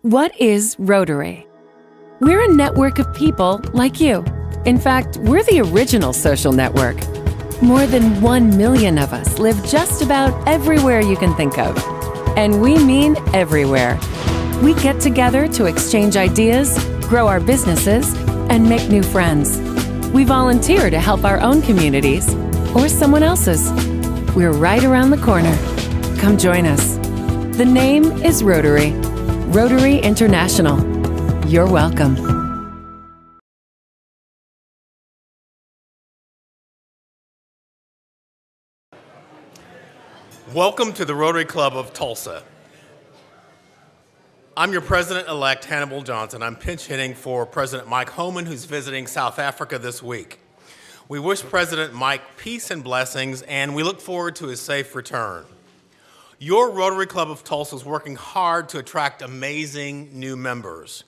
What is Rotary? We're a network of people like you. In fact, we're the original social network. More than 1 million of us live just about everywhere you can think of. And we mean everywhere. We get together to exchange ideas, grow our businesses, and make new friends. We volunteer to help our own communities or someone else's. We're right around the corner. Come join us. The name is Rotary. Rotary International. You're welcome. Welcome to the Rotary Club of Tulsa. I'm your president-elect, Hannibal Johnson. I'm pinch hitting for President Mike Homan, who's visiting South Africa this week. We wish President Mike peace and blessings, and we look forward to his safe return. Your Rotary Club of Tulsa is working hard to attract amazing new members.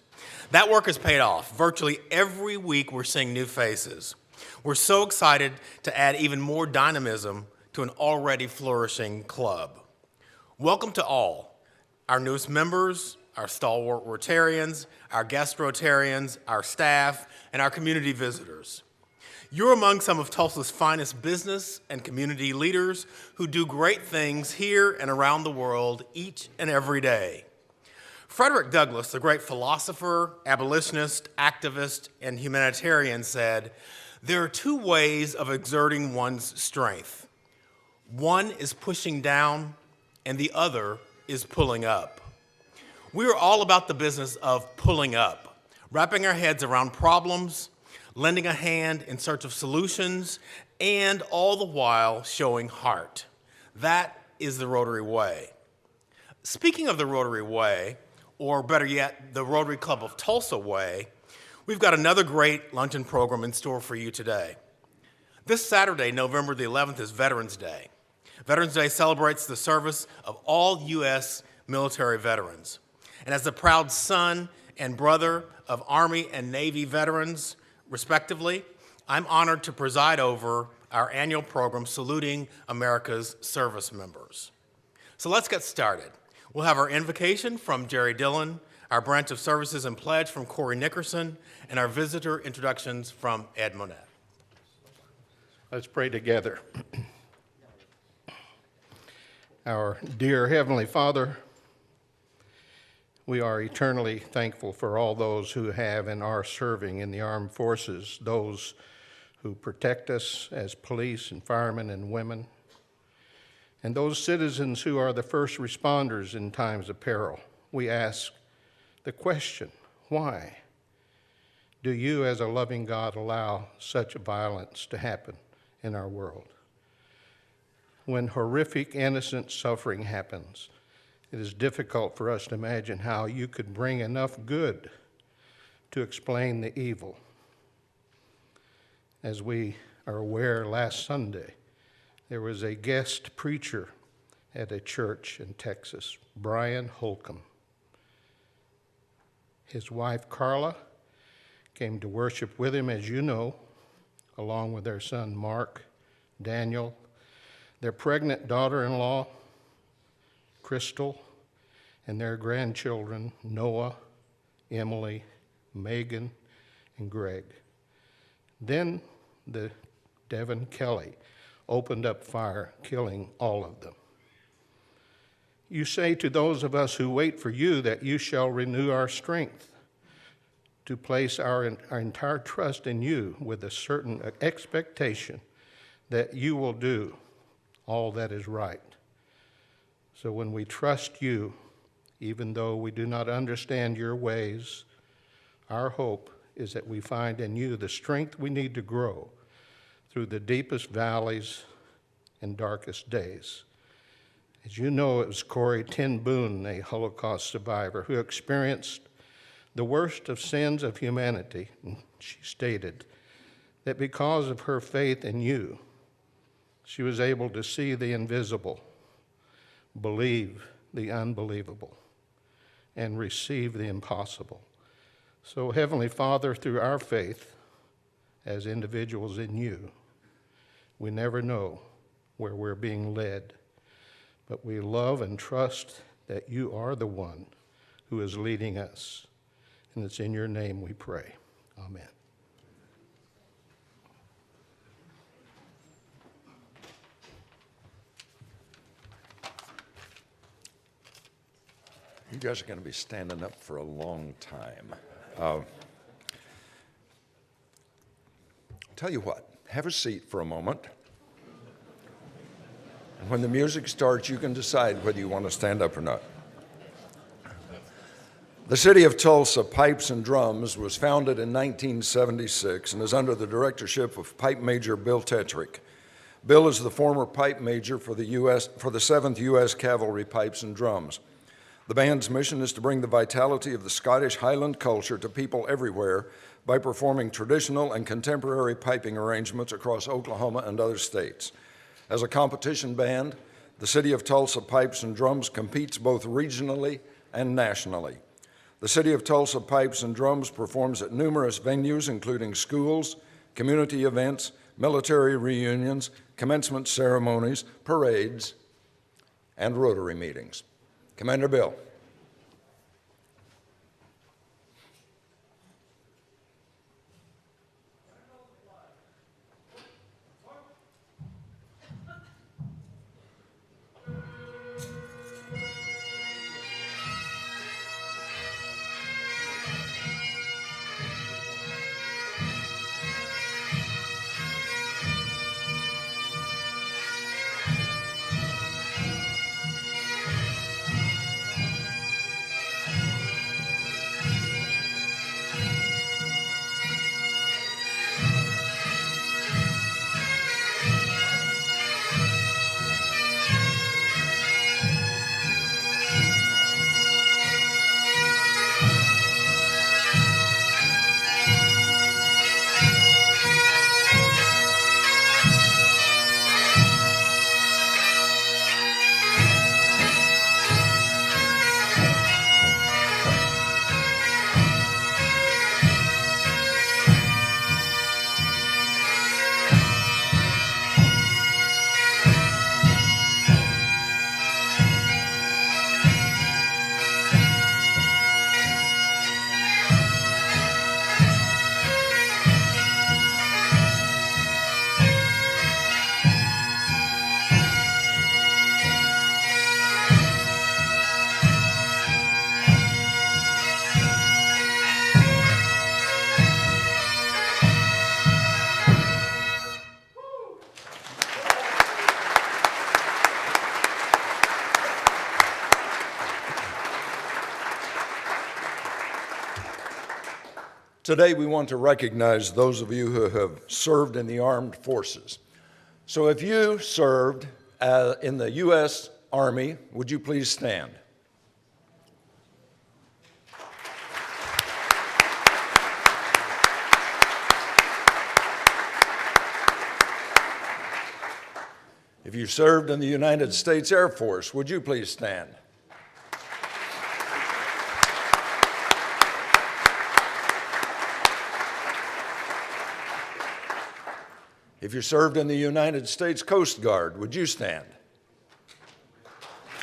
That work has paid off. Virtually every week we're seeing new faces. We're so excited to add even more dynamism to an already flourishing club. Welcome to all, our newest members, our stalwart Rotarians, our guest Rotarians, our staff, and our community visitors. You're among some of Tulsa's finest business and community leaders who do great things here and around the world each and every day. Frederick Douglass, the great philosopher, abolitionist, activist, and humanitarian, said, "There are two ways of exerting one's strength. One is pushing down, and the other is pulling up." We are all about the business of pulling up, wrapping our heads around problems, lending a hand in search of solutions, and all the while showing heart. That is the Rotary way. Speaking of the Rotary way, or better yet, the Rotary Club of Tulsa way, we've got another great luncheon program in store for you today. This Saturday, November the 11th, is Veterans Day. Veterans Day celebrates the service of all U.S. military veterans. And as the proud son and brother of Army and Navy veterans, respectively, I'm honored to preside over our annual program saluting America's service members. So let's get started. We'll have our invocation from Jerry Dillon, our branch of services and pledge from Corey Nickerson, and our visitor introductions from Ed Monette. Let's pray together. Our dear Heavenly Father, we are eternally thankful for all those who have and are serving in the armed forces, those who protect us as police and firemen and women, and those citizens who are the first responders in times of peril. We ask the question, why do you as a loving God allow such violence to happen in our world? When horrific innocent suffering happens, it is difficult for us to imagine how you could bring enough good to explain the evil. As we are aware, last Sunday, there was a guest preacher at a church in Texas, Brian Holcomb. His wife, Carla, came to worship with him, as you know, along with their son, Mark, Daniel, their pregnant daughter-in-law, Crystal, and their grandchildren, Noah, Emily, Megan, and Greg. Then the Devin Kelly opened up fire, killing all of them. You say to those of us who wait for you that you shall renew our strength, to place our entire trust in you with a certain expectation that you will do all that is right. So when we trust you, even though we do not understand your ways, our hope is that we find in you the strength we need to grow through the deepest valleys and darkest days. As you know, it was Corrie ten Boom, a Holocaust survivor, who experienced the worst of sins of humanity. And she stated that because of her faith in you, she was able to see the invisible, believe the unbelievable, and receive the impossible. So, Heavenly Father, through our faith as individuals in you, we never know where we're being led, but we love and trust that you are the one who is leading us. And it's in your name we pray. Amen. You guys are going to be standing up for a long time. Tell you what, have a seat for a moment. And when the music starts, you can decide whether you want to stand up or not. The City of Tulsa Pipes and Drums was founded in 1976 and is under the directorship of Pipe Major Bill Tetrick. Bill is the former pipe major for the 7th U.S. Cavalry Pipes and Drums. The band's mission is to bring the vitality of the Scottish Highland culture to people everywhere by performing traditional and contemporary piping arrangements across Oklahoma and other states. As a competition band, the City of Tulsa Pipes and Drums competes both regionally and nationally. The City of Tulsa Pipes and Drums performs at numerous venues, including schools, community events, military reunions, commencement ceremonies, parades, and Rotary meetings. Commander Bill. Today, we want to recognize those of you who have served in the armed forces. So if you served in the U.S. Army, would you please stand? If you served in the United States Air Force, would you please stand? If you served in the United States Coast Guard, would you stand?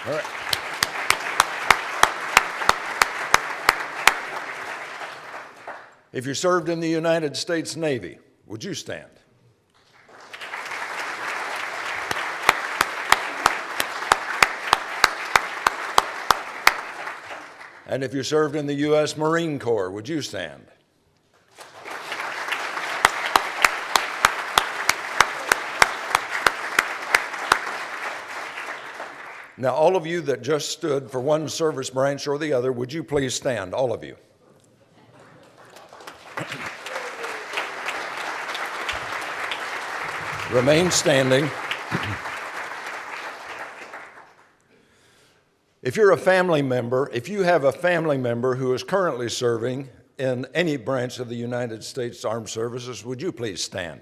All right. If you served in the United States Navy, would you stand? And if you served in the U.S. Marine Corps, would you stand? Now, all of you that just stood for one service branch or the other, would you please stand, all of you? Remain standing. If you're a family member, if you have a family member who is currently serving in any branch of the United States Armed Services, would you please stand?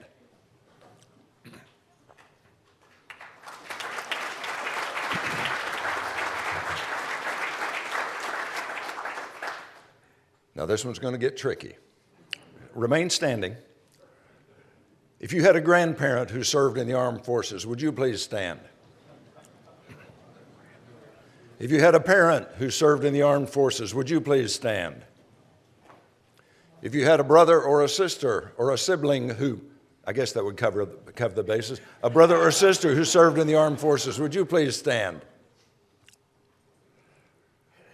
Now, this one's going to get tricky. Remain standing. If you had a grandparent who served in the armed forces, would you please stand? If you had a parent who served in the armed forces, would you please stand? If you had a brother or a sister or a sibling who, I guess that would cover the bases, a brother or sister who served in the armed forces, would you please stand?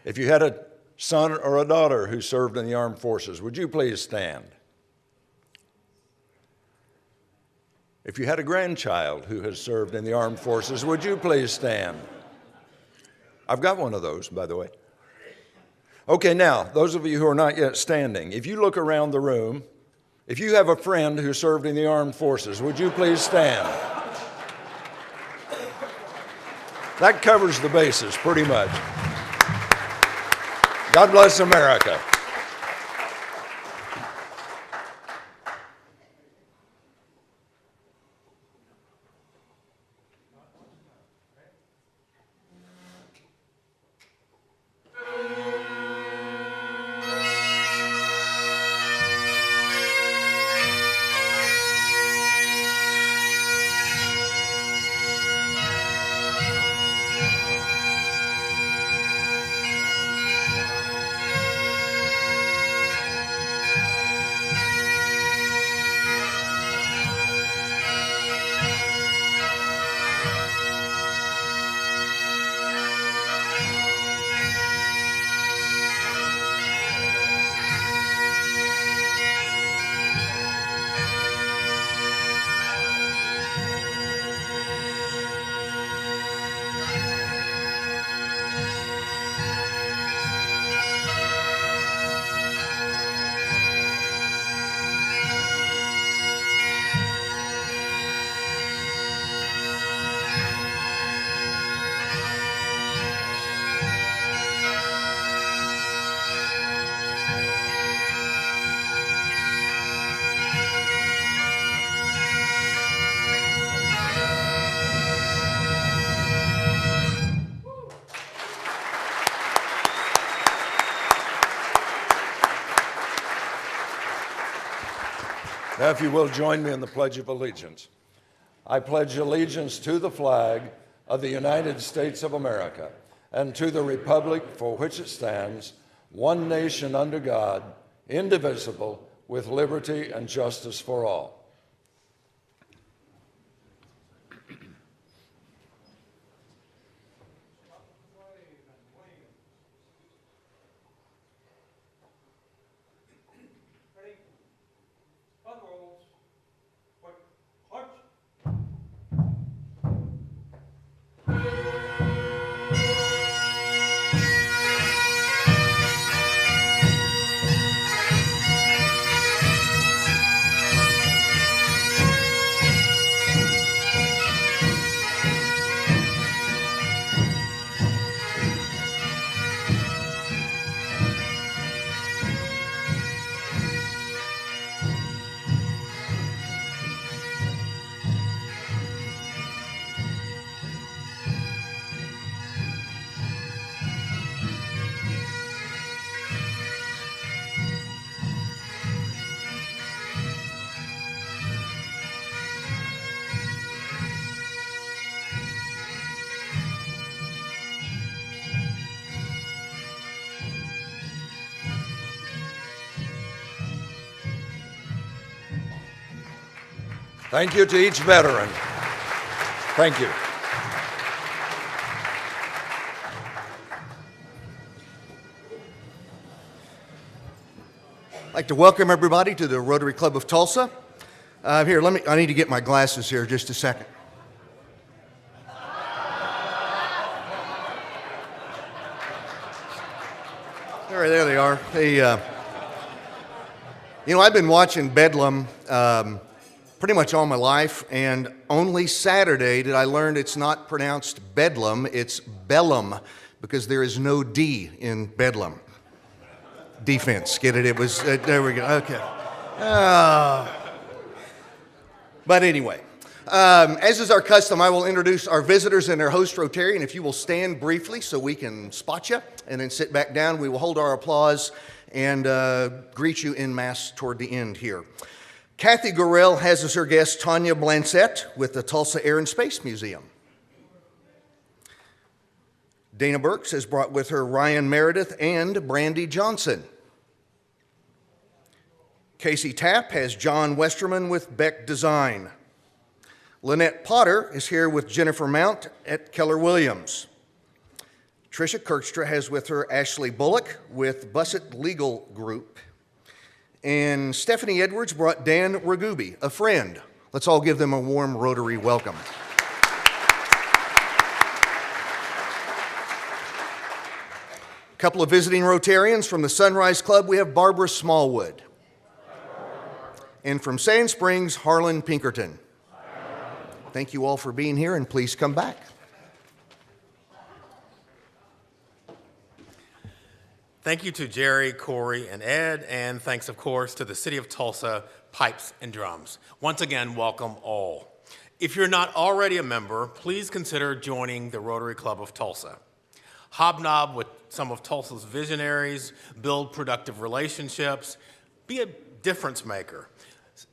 If you had a son or a daughter who served in the armed forces, would you please stand? If you had a grandchild who has served in the armed forces, would you please stand? I've got one of those, by the way. Okay, now, those of you who are not yet standing, if you look around the room, if you have a friend who served in the armed forces, would you please stand? That covers the bases, pretty much. God bless America. Now, if you will, join me in the Pledge of Allegiance. I pledge allegiance to the flag of the United States of America and to the republic for which it stands, one nation under God, indivisible, with liberty and justice for all. Thank you to each veteran. Thank you. I'd like to welcome everybody to the Rotary Club of Tulsa. Here, I need to get my glasses here just a second. There they are. I've been watching Bedlam pretty much all my life, and only Saturday did I learn it's not pronounced Bedlam, it's Bellum, because there is no D in Bedlam. Defense, get it? It was, there we go, okay. But anyway, as is our custom, I will introduce our visitors and their host, Rotarian. If you will stand briefly so we can spot you, and then sit back down, we will hold our applause and greet you en masse toward the end here. Kathy Gorell has as her guest Tanya Blancett with the Tulsa Air and Space Museum. Dana Burks has brought with her Ryan Meredith and Brandy Johnson. Casey Tapp has John Westerman with Beck Design. Lynette Potter is here with Jennifer Mount at Keller Williams. Tricia Kirkstra has with her Ashley Bullock with Bussett Legal Group. And Stephanie Edwards brought Dan Ragubi, a friend. Let's all give them a warm Rotary welcome. A couple of visiting Rotarians from the Sunrise Club. We have Barbara Smallwood. And from Sand Springs, Harlan Pinkerton. Thank you all for being here, and please come back. Thank you to Jerry, Corey, and Ed, and thanks, of course, to the City of Tulsa Pipes and Drums. Once again, welcome all. If you're not already a member, please consider joining the Rotary Club of Tulsa. Hobnob with some of Tulsa's visionaries, build productive relationships, be a difference maker.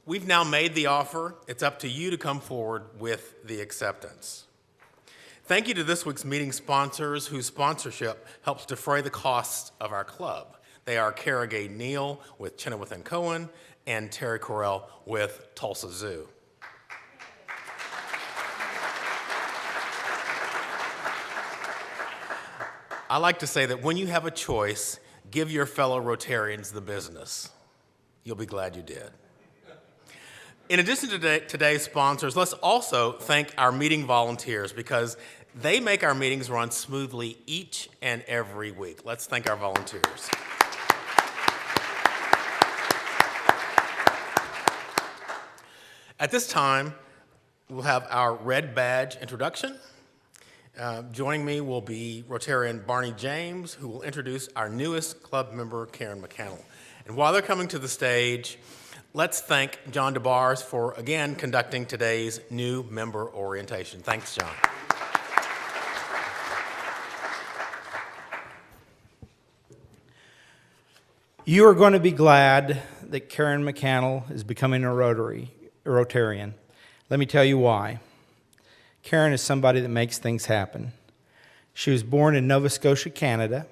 We've now made the offer. It's up to you to come forward with the acceptance. Thank you to this week's meeting sponsors whose sponsorship helps defray the costs of our club. They are Kara Gay Neal with Chenoweth & Cohen and Terry Correll with Tulsa Zoo. I like to say that when you have a choice, give your fellow Rotarians the business. You'll be glad you did. In addition to today's sponsors, let's also thank our meeting volunteers because they make our meetings run smoothly each and every week. Let's thank our volunteers. At this time, we'll have our red badge introduction. Joining me will be Rotarian Barney James, who will introduce our newest club member, Karen McCannell. And while they're coming to the stage, let's thank John DeBars for, again, conducting today's new member orientation. Thanks, John. You are going to be glad that Karen McCannell is becoming a Rotarian. Let me tell you why. Karen is somebody that makes things happen. She was born in Nova Scotia, Canada.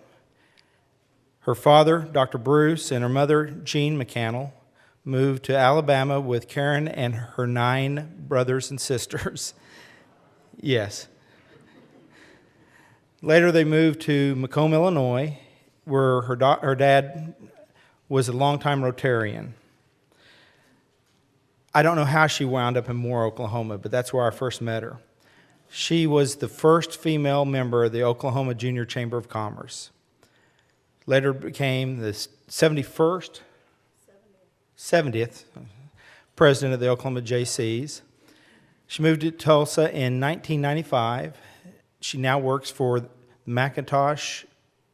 Her father, Dr. Bruce, and her mother, Jean McCannell, moved to Alabama with Karen and her 9 brothers and sisters. Yes. Later, they moved to Macomb, Illinois, where her dad was a longtime Rotarian. I don't know how she wound up in Moore, Oklahoma, but that's where I first met her. She was the first female member of the Oklahoma Junior Chamber of Commerce. Later became the 70th president of the Oklahoma JCs. She moved to Tulsa in 1995. She now works for the McIntosh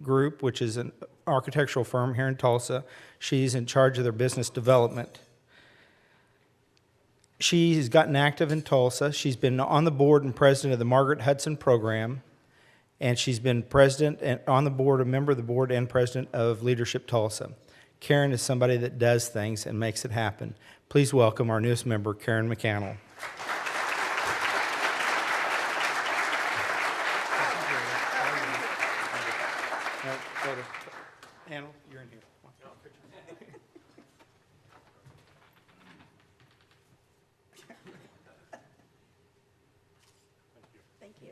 Group, which is an architectural firm here in Tulsa. She's in charge of their business development. She's gotten active in Tulsa. She's been on the board and president of the Margaret Hudson Program, and she's been president and on the board, a member of the board and president of Leadership Tulsa. Karen is somebody that does things and makes it happen. Please welcome our newest member, Karen McCannell. Anna, you're in here. Thank you.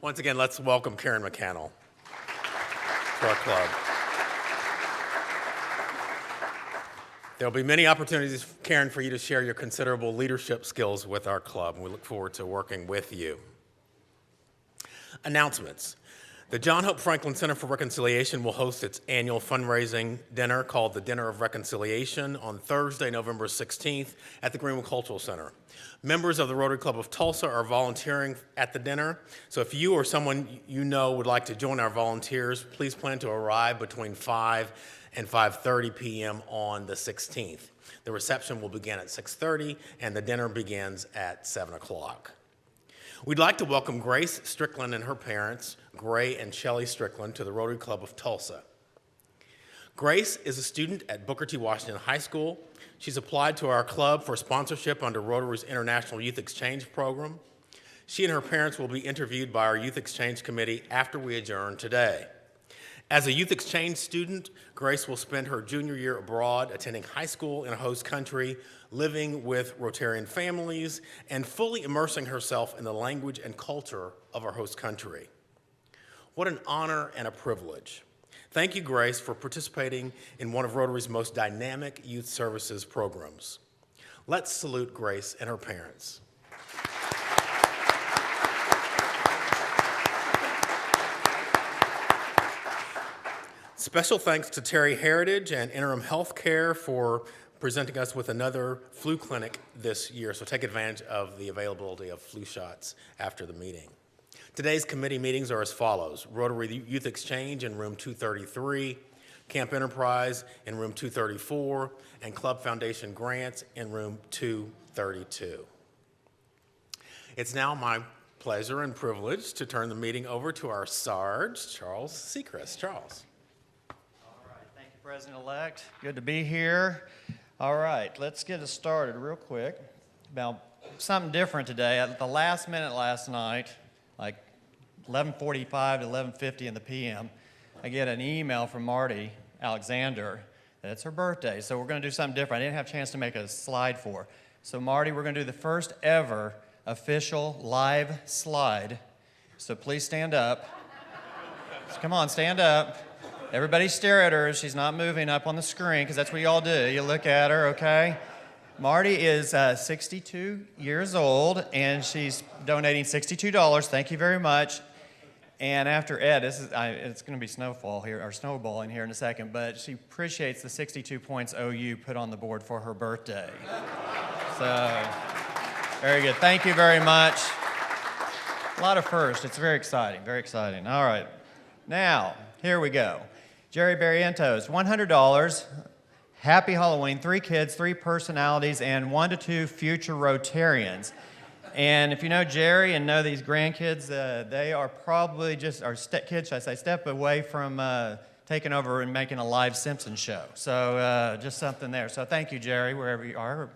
Once again, let's welcome Karen McCannell to our club. There will be many opportunities, Karen, for you to share your considerable leadership skills with our club, and we look forward to working with you. Announcements. The John Hope Franklin Center for Reconciliation will host its annual fundraising dinner called the Dinner of Reconciliation on Thursday, November 16th at the Greenwood Cultural Center. Members of the Rotary Club of Tulsa are volunteering at the dinner, so if you or someone you know would like to join our volunteers, please plan to arrive between 5 and 5:30 p.m. on the 16th. The reception will begin at 6:30 and the dinner begins at 7 o'clock. We'd like to welcome Grace Strickland and her parents, Gray and Shelley Strickland, to the Rotary Club of Tulsa. Grace is a student at Booker T. Washington High School. She's applied to our club for sponsorship under Rotary's International Youth Exchange Program. She and her parents will be interviewed by our Youth Exchange Committee after we adjourn today. As a Youth Exchange student, Grace will spend her junior year abroad, attending high school in a host country, living with Rotarian families, and fully immersing herself in the language and culture of our host country. What an honor and a privilege. Thank you, Grace, for participating in one of Rotary's most dynamic youth services programs. Let's salute Grace and her parents. Special thanks to Terry Heritage and Interim Healthcare for presenting us with another flu clinic this year, so take advantage of the availability of flu shots after the meeting. Today's committee meetings are as follows: Rotary Youth Exchange in room 233, Camp Enterprise in room 234, and Club Foundation Grants in room 232. It's now my pleasure and privilege to turn the meeting over to our Sarge, Charles Sechrist. Charles. President-elect, good to be here. All right, let's get it started real quick. About something different today. At the last minute last night, like 11:45 to 11:50 in the p.m., I get an email from Marty Alexander that it's her birthday, so we're going to do something different. I didn't have a chance to make a slide for her. So Marty, we're going to do the first ever official live slide. So please stand up. So come on, stand up. Everybody stare at her. She's not moving up on the screen, because that's what you all do. You look at her, okay? Marty is 62 years old, and she's donating $62. Thank you very much. And after Ed, it's going to be snowfall here, or snowballing here in a second, but she appreciates the 62 points OU put on the board for her birthday. So, very good. Thank you very much. A lot of firsts. It's very exciting, very exciting. All right. Now, here we go. Jerry Barrientos, $100. Happy Halloween. 3 kids, 3 personalities, and 1 to 2 future Rotarians. And if you know Jerry and know these grandkids, they are probably just, or kids, should I say, step away from taking over and making a live Simpsons show. So just something there. So thank you, Jerry, wherever you are.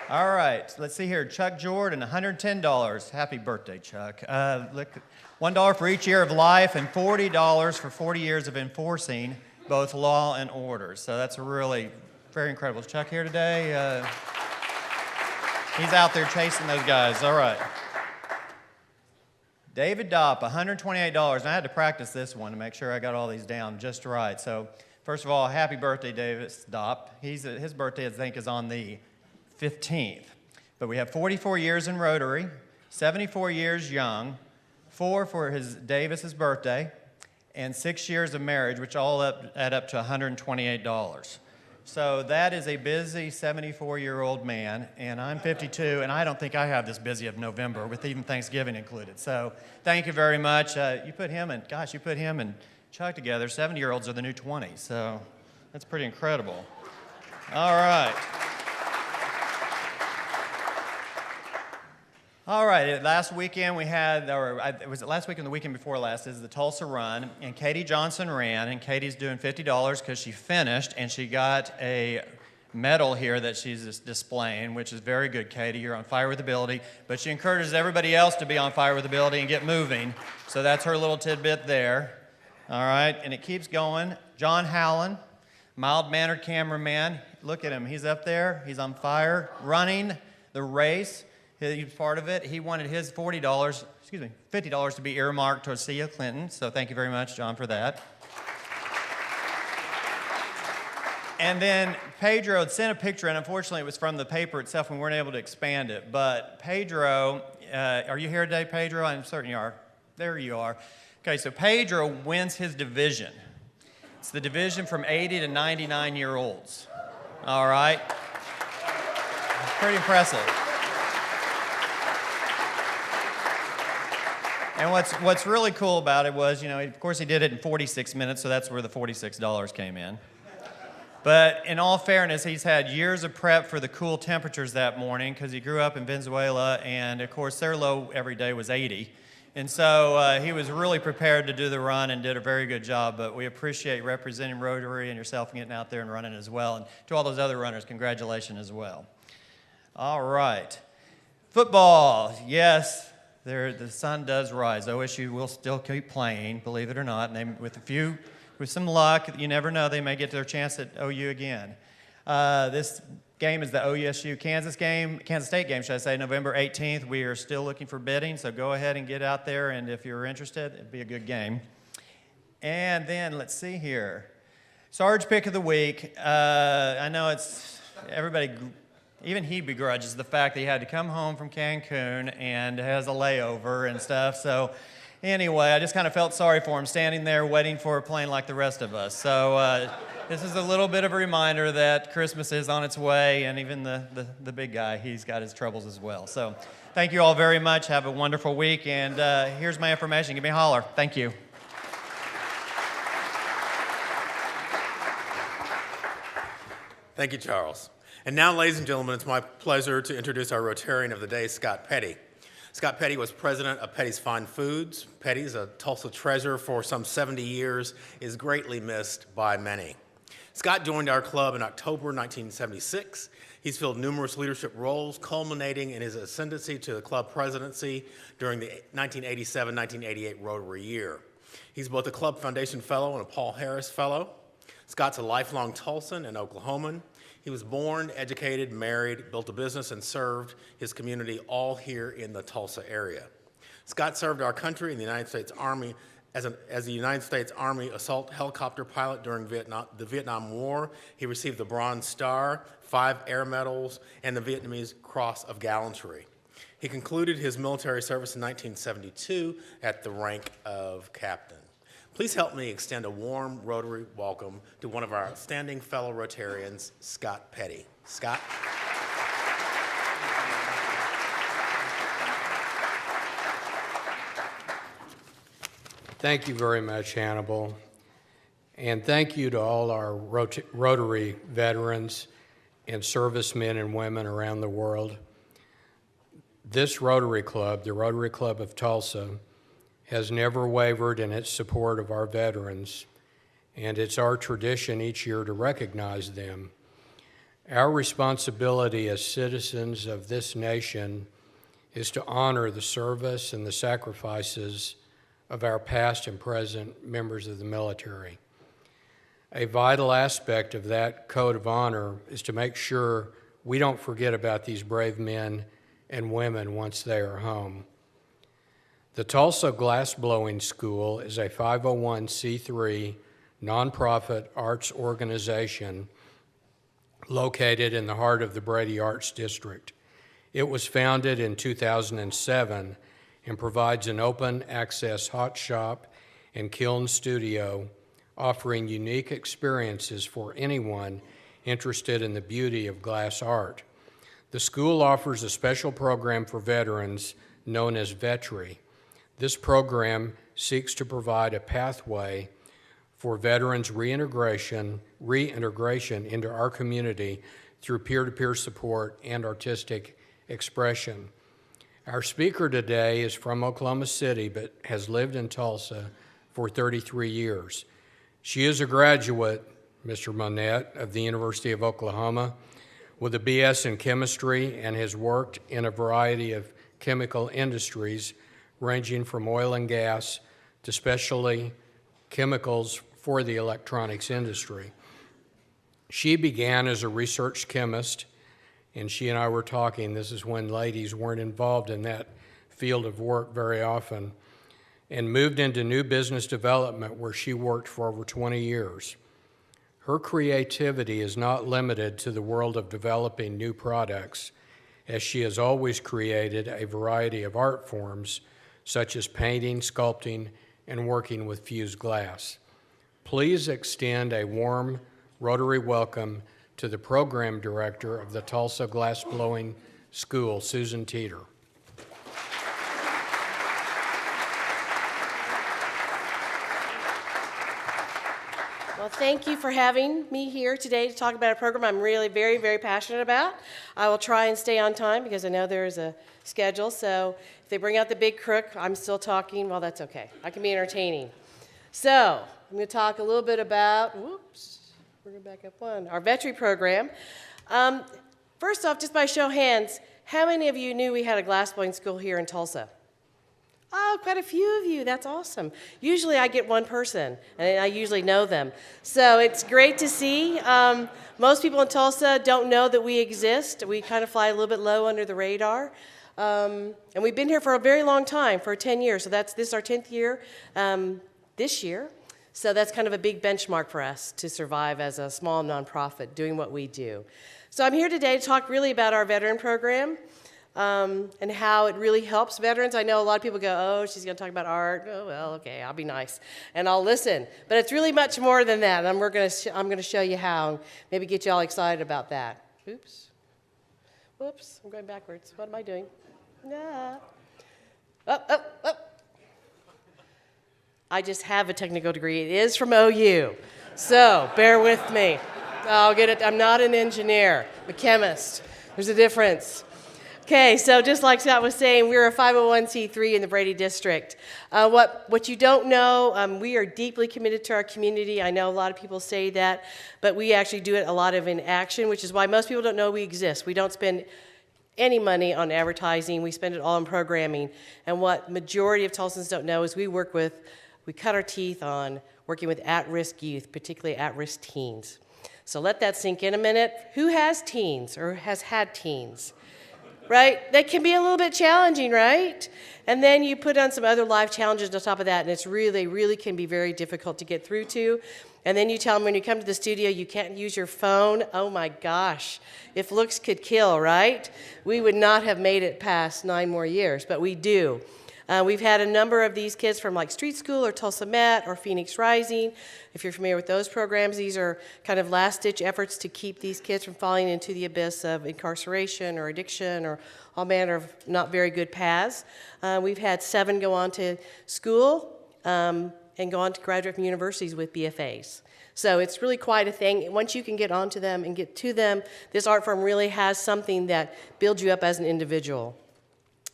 All right, let's see here. Chuck Jordan, $110. Happy birthday, Chuck. Look, $1 for each year of life and $40 for 40 years of enforcing both law and order. So that's really very incredible. Is Chuck here today? He's out there chasing those guys. All right. David Dopp, $128. And I had to practice this one to make sure I got all these down just right. So first of all, happy birthday, David Dopp. His birthday, I think, is on the 15th. But we have 44 years in Rotary, 74 years young, 4 for Davis's birthday, and 6 years of marriage, which all add up to $128. So that is a busy 74-year-old man, and I'm 52, and I don't think I have this busy of November, with even Thanksgiving included. So thank you very much. You put him and Chuck together, 70-year-olds are the new 20, so that's pretty incredible. All right. All right, last weekend we had, was it last weekend or the weekend before last, this is the Tulsa Run, and Katie Johnson ran, and Katie's doing $50 because she finished, and she got a medal here that she's displaying, which is very good, Katie. You're on fire with ability, but she encourages everybody else to be on fire with ability and get moving, so that's her little tidbit there. All right, and it keeps going. John Howland, mild-mannered cameraman. Look at him, he's up there, he's on fire, running the race. He's part of it. He wanted his $50 to be earmarked towards Cia Clinton. So thank you very much, John, for that. And then Pedro had sent a picture, and unfortunately it was from the paper itself, and we weren't able to expand it. But Pedro, are you here today, Pedro? I'm certain you are. There you are. Okay, so Pedro wins his division. It's the division from 80 to 99-year-olds. All right? Pretty impressive. And what's really cool about it was, of course he did it in 46 minutes, so that's where the $46 came in. But in all fairness, he's had years of prep for the cool temperatures that morning because he grew up in Venezuela, and of course their low every day was 80. And so he was really prepared to do the run and did a very good job, but we appreciate representing Rotary and yourself getting out there and running as well. And to all those other runners, congratulations as well. All right. Football, yes, the sun does rise. OSU will still keep playing, believe it or not. And with some luck, you never know, they may get their chance at OU again. This game is the OSU Kansas State game, should I say, November 18th. We are still looking for bidding, so go ahead and get out there, and if you're interested, it'd be a good game. And then, let's see here. Sarge Pick of the Week. I know it's everybody, even he begrudges the fact that he had to come home from Cancun and has a layover and stuff. So anyway, I just kind of felt sorry for him standing there waiting for a plane like the rest of us. So this is a little bit of a reminder that Christmas is on its way, and even the big guy, he's got his troubles as well. So thank you all very much. Have a wonderful week, and here's my information. Give me a holler. Thank you. Thank you, Charles. And now, ladies and gentlemen, it's my pleasure to introduce our Rotarian of the day, Scott Petty. Scott Petty was president of Petty's Fine Foods. Petty's a Tulsa treasure for some 70 years, is greatly missed by many. Scott joined our club in October 1976. He's filled numerous leadership roles, culminating in his ascendancy to the club presidency during the 1987-1988 Rotary year. He's both a Club Foundation Fellow and a Paul Harris Fellow. Scott's a lifelong Tulsan and Oklahoman. He was born, educated, married, built a business, and served his community all here in the Tulsa area. Scott served our country in the United States Army as the United States Army assault helicopter pilot during the Vietnam War. He received the Bronze Star, 5 Air Medals, and the Vietnamese Cross of Gallantry. He concluded his military service in 1972 at the rank of captain. Please help me extend a warm Rotary welcome to one of our outstanding fellow Rotarians, Scott Petty. Scott? Thank you very much, Hannibal. And thank you to all our Rotary veterans and servicemen and women around the world. This Rotary Club, the Rotary Club of Tulsa, has never wavered in its support of our veterans, and it's our tradition each year to recognize them. Our responsibility as citizens of this nation is to honor the service and the sacrifices of our past and present members of the military. A vital aspect of that code of honor is to make sure we don't forget about these brave men and women once they are home. The Tulsa Glassblowing School is a 501c3 nonprofit arts organization located in the heart of the Brady Arts District. It was founded in 2007 and provides an open access hot shop and kiln studio offering unique experiences for anyone interested in the beauty of glass art. The school offers a special program for veterans known as VETRI. This program seeks to provide a pathway for veterans reintegration into our community through peer-to-peer support and artistic expression. Our speaker today is from Oklahoma City but has lived in Tulsa for 33 years. She is a graduate, Mr. Monette, of the University of Oklahoma with a BS in chemistry and has worked in a variety of chemical industries ranging from oil and gas to specialty chemicals for the electronics industry. She began as a research chemist, and she and I were talking, this is when ladies weren't involved in that field of work very often, and moved into new business development where she worked for over 20 years. Her creativity is not limited to the world of developing new products, as she has always created a variety of art forms such as painting, sculpting, and working with fused glass. Please extend a warm Rotary welcome to the program director of the Tulsa Glassblowing School, Susan Teeter. Well, thank you for having me here today to talk about a program I'm really very, very passionate about. I will try and stay on time because I know there's a schedule, so if they bring out the big crook, I'm still talking, well, that's okay. I can be entertaining. So, I'm going to talk a little bit about, we're going to back up one, our VETRI program. First off, just by show of hands, how many of you knew we had a glassblowing school here in Tulsa? Oh, quite a few of you. That's awesome. Usually I get one person, and I usually know them. So it's great to see. Most people in Tulsa don't know that we exist. We kind of fly a little bit low under the radar. And we've been here for a very long time, for 10 years. So this is our 10th year this year. So that's kind of a big benchmark for us to survive as a small nonprofit doing what we do. So I'm here today to talk really about our veteran program. And how it really helps veterans. I know a lot of people go, oh, she's going to talk about art. Oh, well, okay, I'll be nice, and I'll listen. But it's really much more than that, and I'm going to show you how, maybe get you all excited about that. Oops. Whoops, I'm going backwards. What am I doing? Nah. Oh. I just have a technical degree. It is from OU, so bear with me. I'll get it. I'm not an engineer, I'm a chemist. There's a difference. Okay, so just like Scott was saying, we're a 501c3 in the Brady District. What you don't know, we are deeply committed to our community. I know a lot of people say that, but we actually do it a lot of in action, which is why most people don't know we exist. We don't spend any money on advertising. We spend it all on programming. And what majority of Tulsans don't know is we cut our teeth on working with at-risk youth, particularly at-risk teens. So let that sink in a minute. Who has teens or has had teens? Right? That can be a little bit challenging, right? And then you put on some other life challenges on top of that, and it's really can be very difficult to get through to. And then you tell them when you come to the studio you can't use your phone. Oh my gosh. If looks could kill, right? We would not have made it past 9 more years, but we do. We've had a number of these kids from like Street School or Tulsa Met or Phoenix Rising. If you're familiar with those programs, these are kind of last-ditch efforts to keep these kids from falling into the abyss of incarceration or addiction or all manner of not very good paths. We've had 7 go on to school and go on to graduate from universities with BFAs. So it's really quite a thing. Once you can get onto them and get to them, this art form really has something that builds you up as an individual.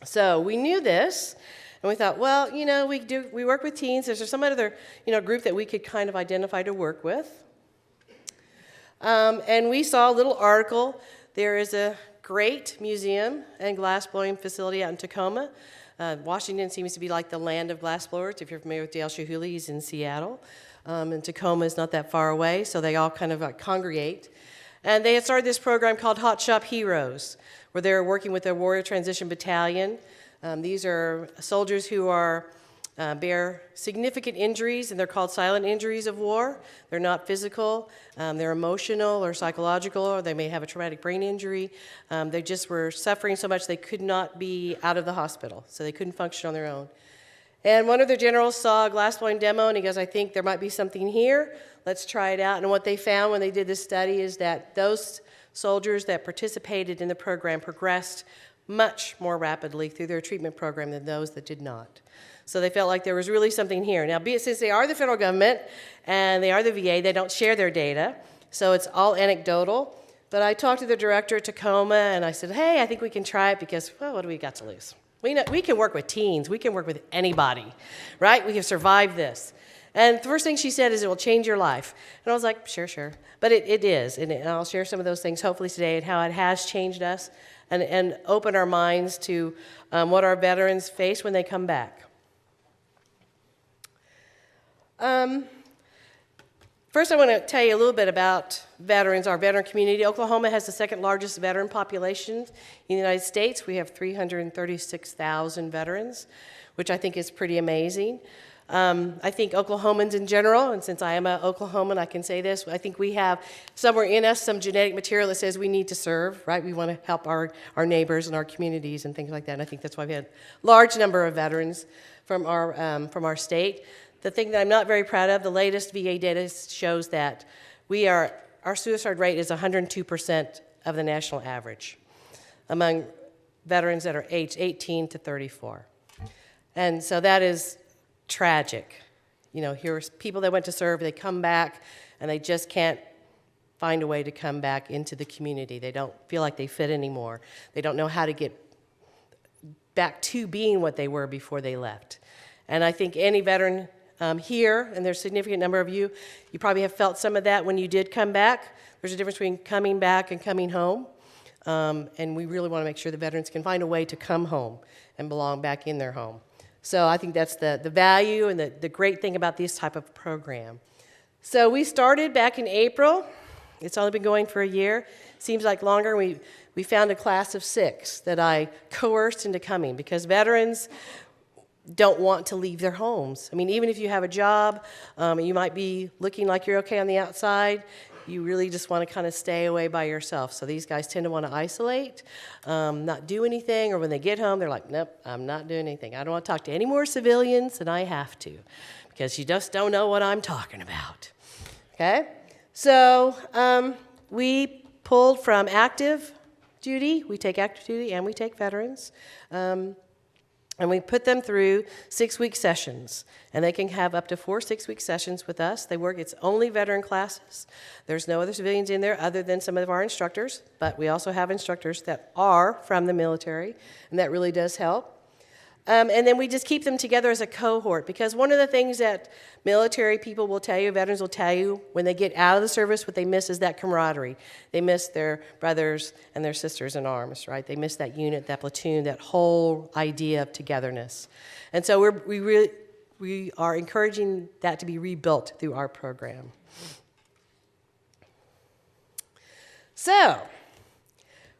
So we knew this. And we thought, well, we work with teens. Is there some other, group that we could kind of identify to work with? And we saw a little article. There is a great museum and glassblowing facility out in Tacoma. Washington seems to be like the land of glassblowers. If you're familiar with Dale Chihuly, he's in Seattle. And Tacoma is not that far away, so they all kind of congregate. And they had started this program called Hot Shop Heroes, where they're working with their Warrior Transition Battalion. These are soldiers who bear significant injuries, and they're called silent injuries of war. They're not physical, they're emotional or psychological, or they may have a traumatic brain injury. They just were suffering so much they could not be out of the hospital, so they couldn't function on their own. And one of their generals saw a glassblowing demo, and he goes, I think there might be something here. Let's try it out. And what they found when they did this study is that those soldiers that participated in the program progressed much more rapidly through their treatment program than those that did not. So they felt like there was really something here. Now, since they are the federal government and they are the VA, they don't share their data, so it's all anecdotal. But I talked to the director at Tacoma, and I said, hey, I think we can try it because, well, what do we got to lose? We can work with teens. We can work with anybody, right? We have survived this. And the first thing she said is it will change your life. And I was like, sure. But it is, and I'll share some of those things hopefully today and how it has changed us and open our minds to what our veterans face when they come back. First, I want to tell you a little bit about veterans, our veteran community. Oklahoma has the second largest veteran population in the United States. We have 336,000 veterans, which I think is pretty amazing. I think Oklahomans in general, and since I am an Oklahoman, I can say this, I think we have somewhere in us some genetic material that says we need to serve, right? We want to help our neighbors and our communities and things like that, and I think that's why we had a large number of veterans from our state. The thing that I'm not very proud of, the latest VA data shows that our suicide rate is 102% of the national average among veterans that are aged 18 to 34. And so that is tragic. Here's people that went to serve, they come back, and they just can't find a way to come back into the community. They don't feel like they fit anymore. They don't know how to get back to being what they were before they left. And I think any veteran here, and there's a significant number of you probably have felt some of that when you did come back. There's a difference between coming back and coming home. and we really want to make sure the veterans can find a way to come home and belong back in their home. So I think that's the value and the great thing about this type of program. So we started back in April. It's only been going for a year. Seems like longer. We found a class of 6 that I coerced into coming because veterans don't want to leave their homes. I mean, even if you have a job, you might be looking like you're okay on the outside, you really just want to kind of stay away by yourself. So these guys tend to want to isolate, not do anything, or when they get home, they're like, nope, I'm not doing anything. I don't want to talk to any more civilians than I have to, because you just don't know what I'm talking about. Okay? So we pulled from active duty. We take active duty and we take veterans. And we put them through 6-week sessions. And they can have up to 4 6-week sessions with us. It's only veteran classes. There's no other civilians in there other than some of our instructors, but we also have instructors that are from the military, and that really does help. And then we just keep them together as a cohort, because one of the things that military people will tell you, veterans will tell you, when they get out of the service, what they miss is that camaraderie. They miss their brothers and their sisters in arms, right? They miss that unit, that platoon, that whole idea of togetherness. And so we are encouraging that to be rebuilt through our program. So,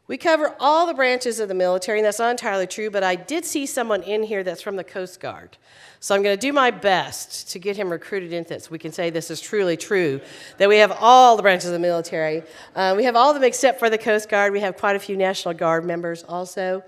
we cover all the branches of the military, and that's not entirely true, but I did see someone in here that's from the Coast Guard. So I'm going to do my best to get him recruited into this. We can say this is truly true, that we have all the branches of the military. We have all of them except for the Coast Guard. We have quite a few National Guard members also.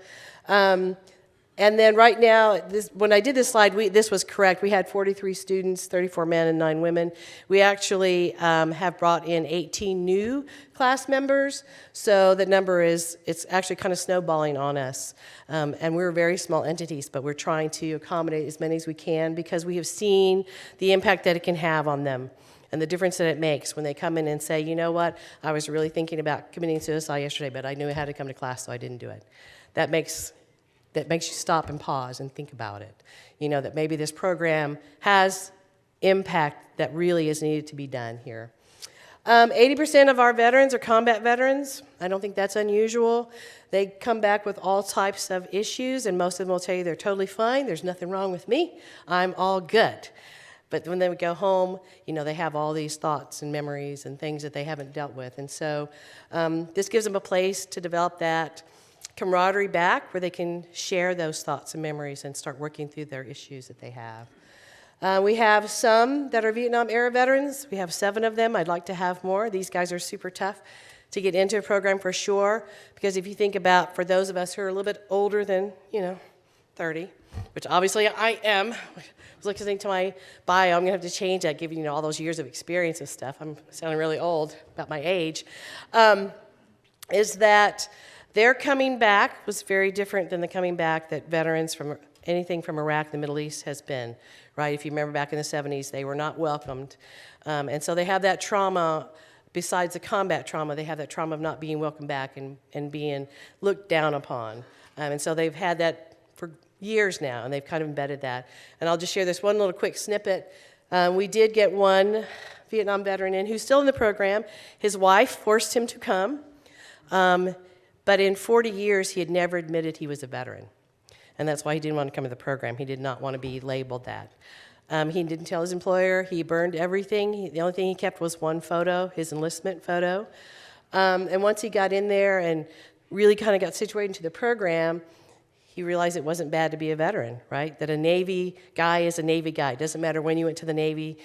And then right now, when I did this slide, this was correct. We had 43 students, 34 men and 9 women. We actually have brought in 18 new class members, so the number it's actually kind of snowballing on us. And we're very small entities, but we're trying to accommodate as many as we can because we have seen the impact that it can have on them and the difference that it makes when they come in and say, you know what, I was really thinking about committing suicide yesterday, but I knew I had to come to class, so I didn't do it. That makes you stop and pause and think about it. You know, that maybe this program has impact that really is needed to be done here. 80% of our veterans are combat veterans. I don't think that's unusual. They come back with all types of issues, and most of them will tell you they're totally fine. There's nothing wrong with me. I'm all good. But when they would go home, you know, they have all these thoughts and memories and things that they haven't dealt with. And so this gives them a place to develop that camaraderie back where they can share those thoughts and memories and start working through their issues that they have. We have some that are Vietnam-era veterans. We have 7 of them. I'd like to have more. These guys are super tough to get into a program for sure, because if you think about, for those of us who are a little bit older than, 30, which obviously I am. I was listening to my bio. I'm going to have to change that, given, all those years of experience and stuff. I'm sounding really old about my age. Is that their coming back was very different than the coming back that veterans from anything from Iraq, the Middle East, has been, right? If you remember back in the 70s, they were not welcomed. And so they have that trauma, besides the combat trauma, they have that trauma of not being welcomed back and being looked down upon. And so they've had that for years now, and they've kind of embedded that. And I'll just share this one little quick snippet. We did get one Vietnam veteran in who's still in the program. His wife forced him to come. But in 40 years, he had never admitted he was a veteran. And that's why he didn't want to come to the program. He did not want to be labeled that. He didn't tell his employer. He burned everything. The only thing he kept was one photo, his enlistment photo. And once he got in there and really kind of got situated into the program, he realized it wasn't bad to be a veteran, right? That a Navy guy is a Navy guy. It doesn't matter when you went to the Navy.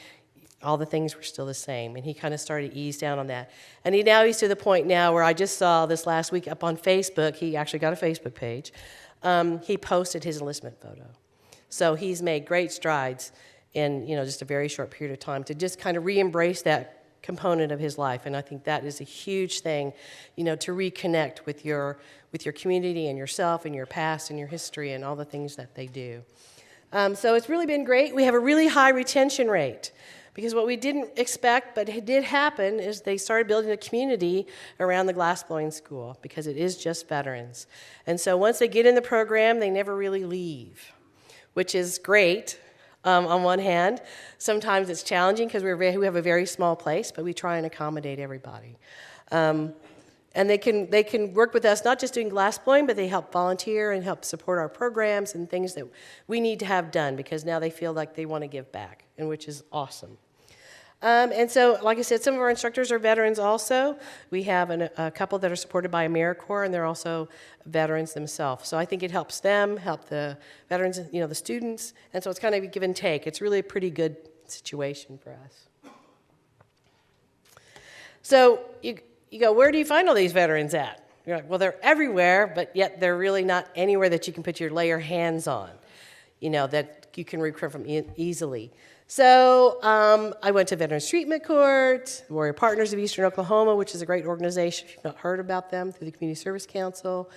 All the things were still the same, and he kind of started to ease down on that. And he's to the point now where I just saw this last week up on Facebook. He actually got a Facebook page. He posted his enlistment photo. So he's made great strides in just a very short period of time to just kind of re-embrace that component of his life. And I think that is a huge thing, to reconnect with your community and yourself and your past and your history and all the things that they do. So it's really been great. We have a really high retention rate. Because what we didn't expect, but it did happen, is they started building a community around the glassblowing school, because it is just veterans. And so once they get in the program, they never really leave, which is great on one hand. Sometimes it's challenging because we have a very small place, but we try and accommodate everybody. And And they can work with us, not just doing glass blowing, but they help volunteer and help support our programs and things that we need to have done, because now they feel like they want to give back, and which is awesome. And so, like I said, some of our instructors are veterans also. We have a couple that are supported by AmeriCorps, and they're also veterans themselves. So I think it helps them, help the veterans, the students, and so it's kind of a give and take. It's really a pretty good situation for us. So you go, where do you find all these veterans at? You're like, well, they're everywhere, but yet they're really not anywhere that you can lay your hands on, that you can recruit from easily. So I went to Veterans Treatment Court, Warrior Partners of Eastern Oklahoma, which is a great organization if you've not heard about them, through the Community Service Council,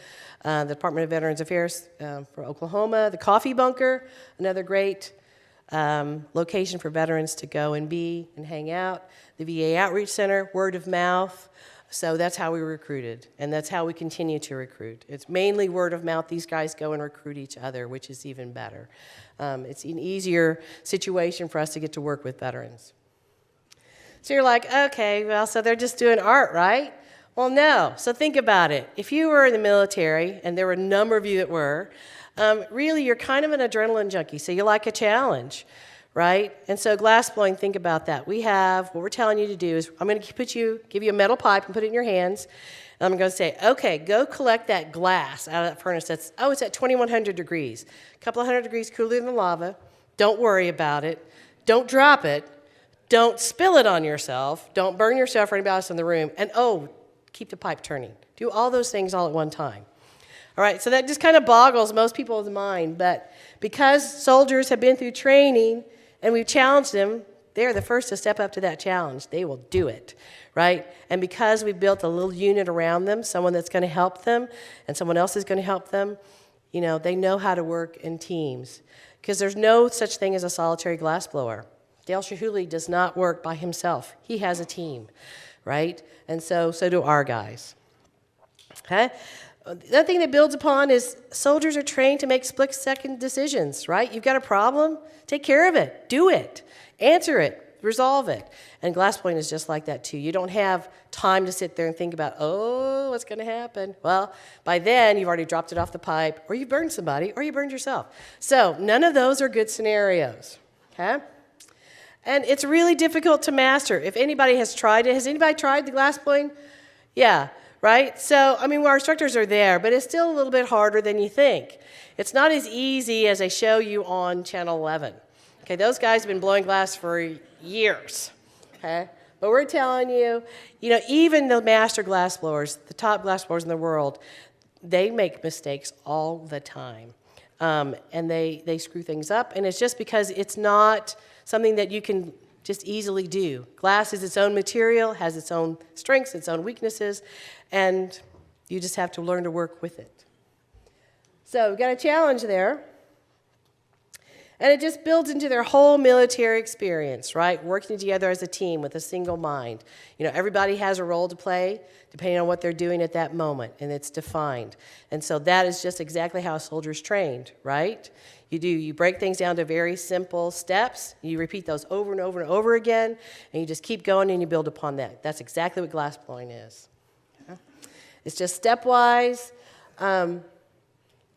the Department of Veterans Affairs for Oklahoma, the Coffee Bunker, another great location for veterans to go and be and hang out, the VA Outreach Center, word of mouth. So that's how we recruited, and that's how we continue to recruit. It's mainly word of mouth. These guys go and recruit each other, which is even better. It's an easier situation for us to get to work with veterans. So you're like, okay, well, so they're just doing art, right? Well, no. So think about it. If you were in the military, and there were a number of you that were, really you're kind of an adrenaline junkie, so you like a challenge. Right? And so glass blowing, think about that. What we're telling you to do is, I'm going to give you a metal pipe and put it in your hands. And I'm going to say, okay, go collect that glass out of that furnace. It's at 2,100 degrees. A couple of hundred degrees cooler than the lava. Don't worry about it. Don't drop it. Don't spill it on yourself. Don't burn yourself or anybody else in the room. And keep the pipe turning. Do all those things all at one time. All right, so that just kind of boggles most people's mind. But because soldiers have been through training, and we've challenged them, they're the first to step up to that challenge. They will do it, right? And because we've built a little unit around them, someone that's going to help them, and someone else is going to help them, they know how to work in teams. Because there's no such thing as a solitary glassblower. Dale Chihuly does not work by himself. He has a team, right? And so do our guys. Okay? The other thing that builds upon is soldiers are trained to make split-second decisions, right? You've got a problem, take care of it, do it, answer it, resolve it. And glassblowing is just like that too. You don't have time to sit there and think about, what's going to happen? Well, by then you've already dropped it off the pipe, or you burned somebody, or you burned yourself. So none of those are good scenarios, okay? And it's really difficult to master. If anybody has tried it, has anybody tried the glassblowing? Yeah. Right? So, our instructors are there, but it's still a little bit harder than you think. It's not as easy as they show you on Channel 11. Okay, those guys have been blowing glass for years. Okay? But we're telling you, even the master glass blowers, the top glass blowers in the world, they make mistakes all the time. And they screw things up, and it's just because it's not something that you can just easily do. Glass is its own material, has its own strengths, its own weaknesses, and you just have to learn to work with it. So we've got a challenge there. And it just builds into their whole military experience, right? Working together as a team with a single mind. Everybody has a role to play depending on what they're doing at that moment, and it's defined. And so that is just exactly how a soldier's trained, right? You break things down to very simple steps. You repeat those over and over and over again, and you just keep going and you build upon that. That's exactly what glassblowing is. Okay? It's just stepwise.